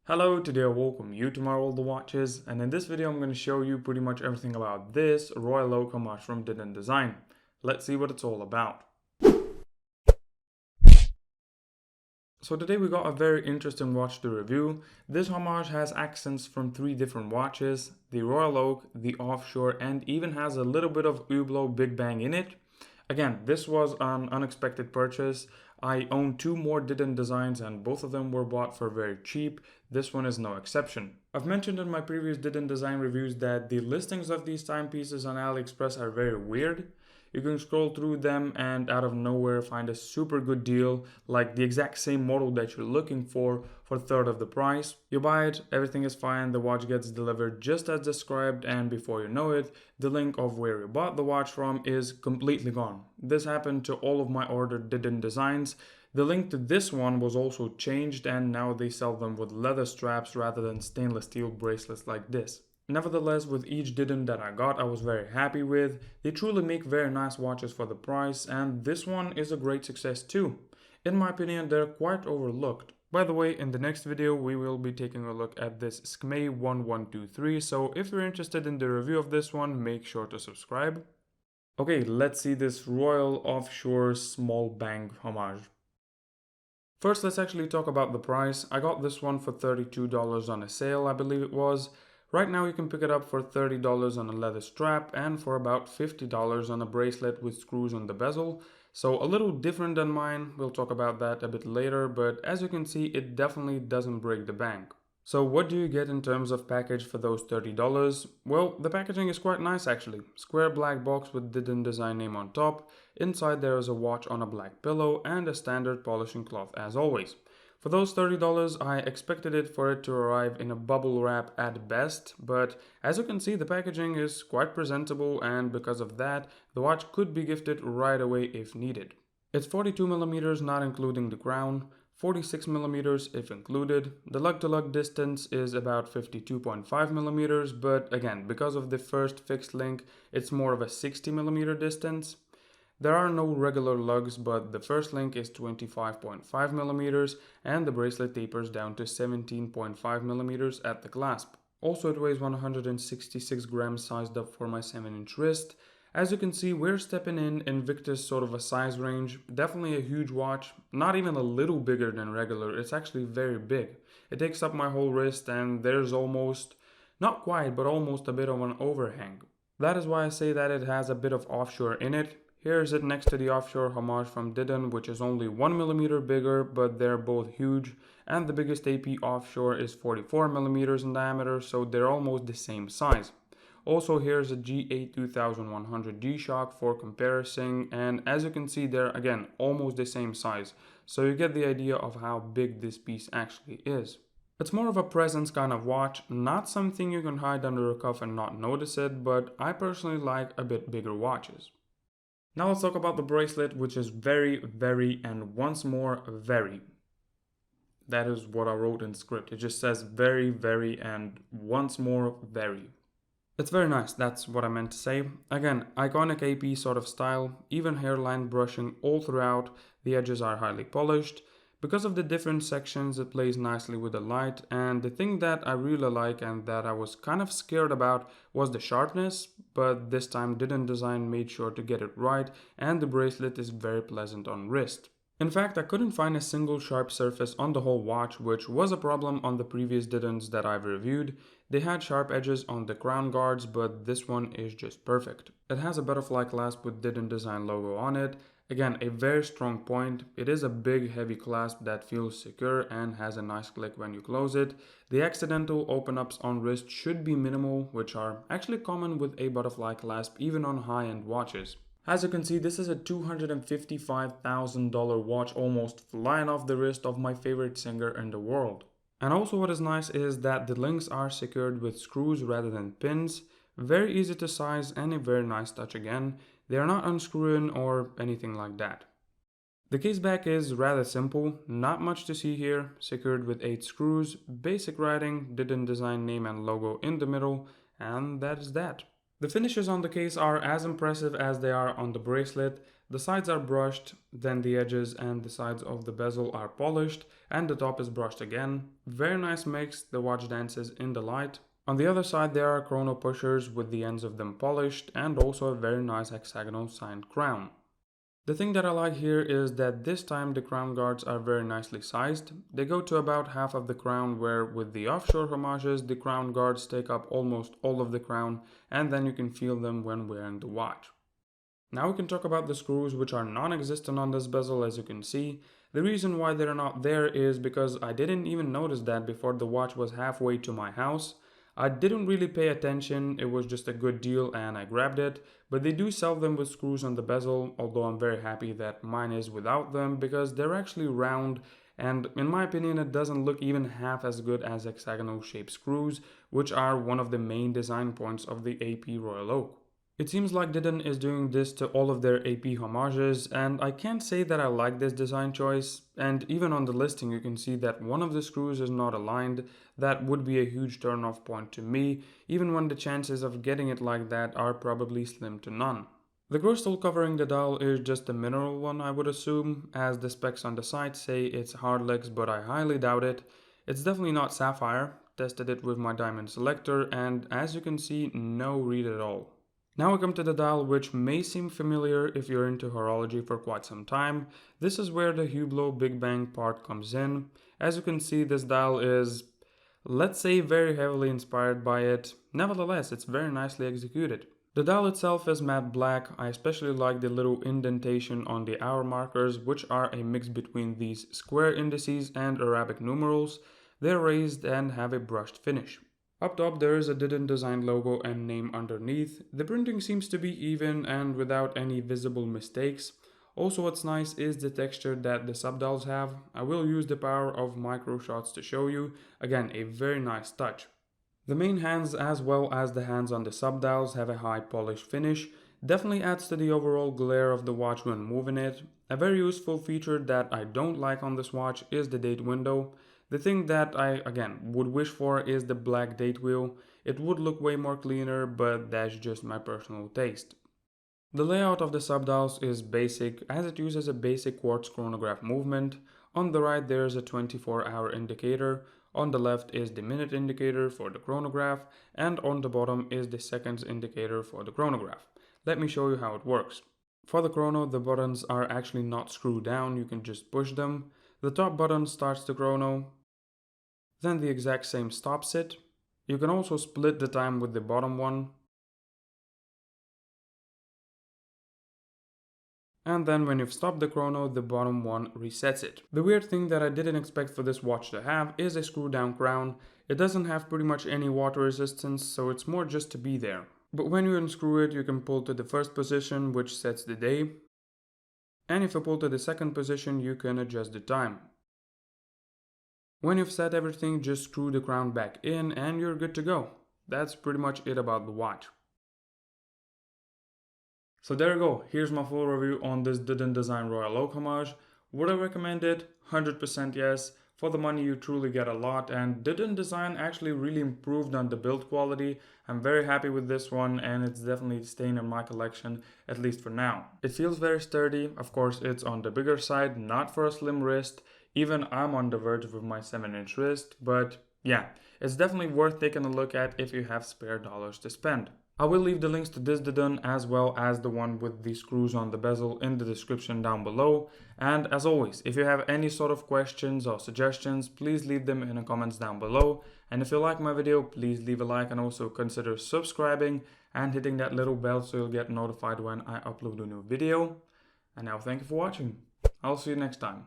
Hello, today I welcome you to my world of watches, and in this video I'm going to show you pretty much everything about this Royal Oak Homage from Didun Design. Let's see what it's all about. So today we got a very interesting watch to review. This Homage has accents from 3 different watches, the Royal Oak, the Offshore, and even has a little bit of Hublot Big Bang in it. Again, this was an unexpected purchase. I own 2 more Didun designs and both of them were bought for very cheap. This one is no exception. I've mentioned in my previous Didun design reviews that the listings of these timepieces on AliExpress are very weird. You can scroll through them and out of nowhere find a super good deal, like the exact same model that you're looking for a third of the price. You buy it, everything is fine, the watch gets delivered just as described, and before you know it, the link of where you bought the watch from is completely gone. This happened to all of my ordered Didun designs. The link to this one was also changed, and now they sell them with leather straps rather than stainless steel bracelets like this. Nevertheless, with each Didun that I got, I was very happy with. They truly make very nice watches for the price, and this one is a great success too. In my opinion, they're quite overlooked. By the way, in the next video, we will be taking a look at this Skmei 1123, so if you're interested in the review of this one, make sure to subscribe. Okay, let's see this Royal Offshore Small Bang Homage. First, let's actually talk about the price. I got this one for $32 on a sale, I believe it was. Right now you can pick it up for $30 on a leather strap and for about $50 on a bracelet with screws on the bezel. So a little different than mine, we'll talk about that a bit later, but as you can see, it definitely doesn't break the bank. So what do you get in terms of package for those $30? Well, the packaging is quite nice actually. Square black box with Didun Design name on top. Inside there is a watch on a black pillow and a standard polishing cloth as always. For those $30, I expected it for it to arrive in a bubble wrap at best, but as you can see, the packaging is quite presentable, and because of that, the watch could be gifted right away if needed. It's 42mm not including the crown, 46mm if included. The lug-to-lug distance is about 52.5mm, but again, because of the first fixed link, it's more of a 60mm distance. There are no regular lugs, but the first link is 25.5mm and the bracelet tapers down to 17.5mm at the clasp. Also, it weighs 166 grams sized up for my 7-inch wrist. As you can see, we're stepping in Invictus sort of a size range. Definitely a huge watch, not even a little bigger than regular, it's actually very big. It takes up my whole wrist and there's almost, not quite, but almost a bit of an overhang. That is why I say that it has a bit of offshore in it. Here is it next to the Offshore Homage from Didun, which is only 1mm bigger, but they're both huge, and the biggest AP Offshore is 44mm in diameter, so they're almost the same size. Also, here's a G8 2100 G-Shock for comparison, and as you can see, they're again almost the same size, so you get the idea of how big this piece actually is. It's more of a presence kind of watch, not something you can hide under a cuff and not notice it, but I personally like a bit bigger watches. Now let's talk about the bracelet, which is very, and once more, very. That is what I wrote in the script. It just says very, and once more, very. It's very nice, that's what I meant to say. Again, iconic AP sort of style, even hairline brushing all throughout, the edges are highly polished. Because of the different sections, it plays nicely with the light, and the thing that I really like and that I was kind of scared about was the sharpness, but this time Didun Design made sure to get it right, and the bracelet is very pleasant on wrist. In fact, I couldn't find a single sharp surface on the whole watch, which was a problem on the previous Diduns that I've reviewed. They had sharp edges on the crown guards, but this one is just perfect. It has a butterfly clasp with Didun Design logo on it. Again, a very strong point. It is a big heavy clasp that feels secure and has a nice click when you close it. The accidental open-ups on wrist should be minimal, which are actually common with a butterfly clasp even on high-end watches. As you can see, this is a $255,000 watch almost flying off the wrist of my favorite singer in the world. And also what is nice is that the links are secured with screws rather than pins. Very easy to size and a very nice touch again. They are not unscrewing or anything like that. The case back is rather simple, not much to see here, secured with 8 screws, basic writing, Didun Design name and logo in the middle, and that is that. The finishes on the case are as impressive as they are on the bracelet. The sides are brushed, then the edges and the sides of the bezel are polished, and the top is brushed again. Very nice mix, the watch dances in the light. On the other side there are chrono pushers with the ends of them polished, and also a very nice hexagonal signed crown. The thing that I like here is that this time the crown guards are very nicely sized. They go to about half of the crown, where with the offshore homages the crown guards take up almost all of the crown, and then you can feel them when wearing the watch. Now we can talk about the screws, which are non-existent on this bezel, as you can see. The reason why they're not there is because I didn't even notice that before the watch was halfway to my house. I didn't really pay attention, it was just a good deal and I grabbed it, but they do sell them with screws on the bezel, although I'm very happy that mine is without them because they're actually round, and in my opinion it doesn't look even half as good as hexagonal shaped screws, which are one of the main design points of the AP Royal Oak. It seems like Didun is doing this to all of their AP homages, and I can't say that I like this design choice, and even on the listing you can see that one of the screws is not aligned. That would be a huge turn off point to me, even when the chances of getting it like that are probably slim to none. The crystal covering the dial is just a mineral one, I would assume, as the specs on the site say it's hardlex, but I highly doubt it. It's definitely not sapphire. Tested it with my diamond selector, and as you can see, no read at all. Now we come to the dial, which may seem familiar if you're into horology for quite some time. This is where the Hublot Big Bang part comes in. As you can see, this dial is, let's say, very heavily inspired by it. Nevertheless, it's very nicely executed. The dial itself is matte black. I especially like the little indentation on the hour markers, which are a mix between these square indices and Arabic numerals. They're raised and have a brushed finish. Up top there is a Didun Design logo and name underneath. The printing seems to be even and without any visible mistakes. Also what's nice is the texture that the subdials have. I will use the power of micro shots to show you. Again, a very nice touch. The main hands as well as the hands on the subdials have a high polish finish. Definitely adds to the overall glare of the watch when moving it. A very useful feature that I don't like on this watch is the date window. The thing that I, again, would wish for is the black date wheel. It would look way more cleaner, but that's just my personal taste. The layout of the subdials is basic, as it uses a basic quartz chronograph movement. On the right there is a 24-hour indicator, on the left is the minute indicator for the chronograph, and on the bottom is the seconds indicator for the chronograph. Let me show you how it works. For the chrono, the buttons are actually not screwed down, you can just push them. The top button starts the chrono, then the exact same stops it. You can also split the time with the bottom one. And then when you've stopped the chrono, the bottom one resets it. The weird thing that I didn't expect for this watch to have is a screw down crown. It doesn't have pretty much any water resistance, so it's more just to be there. But when you unscrew it, you can pull to the first position, which sets the day. And if you pull to the second position, you can adjust the time. When you've set everything, just screw the crown back in and you're good to go. That's pretty much it about the watch. So there you go, here's my full review on this Didun Design Royal Oak homage. Would I recommend it? 100% yes. For the money you truly get a lot, and Didun Design actually really improved on the build quality. I'm very happy with this one and it's definitely staying in my collection, at least for now. It feels very sturdy. Of course it's on the bigger side, not for a slim wrist. Even I'm on the verge with my 7-inch wrist, but yeah, it's definitely worth taking a look at if you have spare dollars to spend. I will leave the links to this Didun as well as the one with the screws on the bezel in the description down below. And as always, if you have any sort of questions or suggestions, please leave them in the comments down below. And if you like my video, please leave a like and also consider subscribing and hitting that little bell so you'll get notified when I upload a new video. And now thank you for watching. I'll see you next time.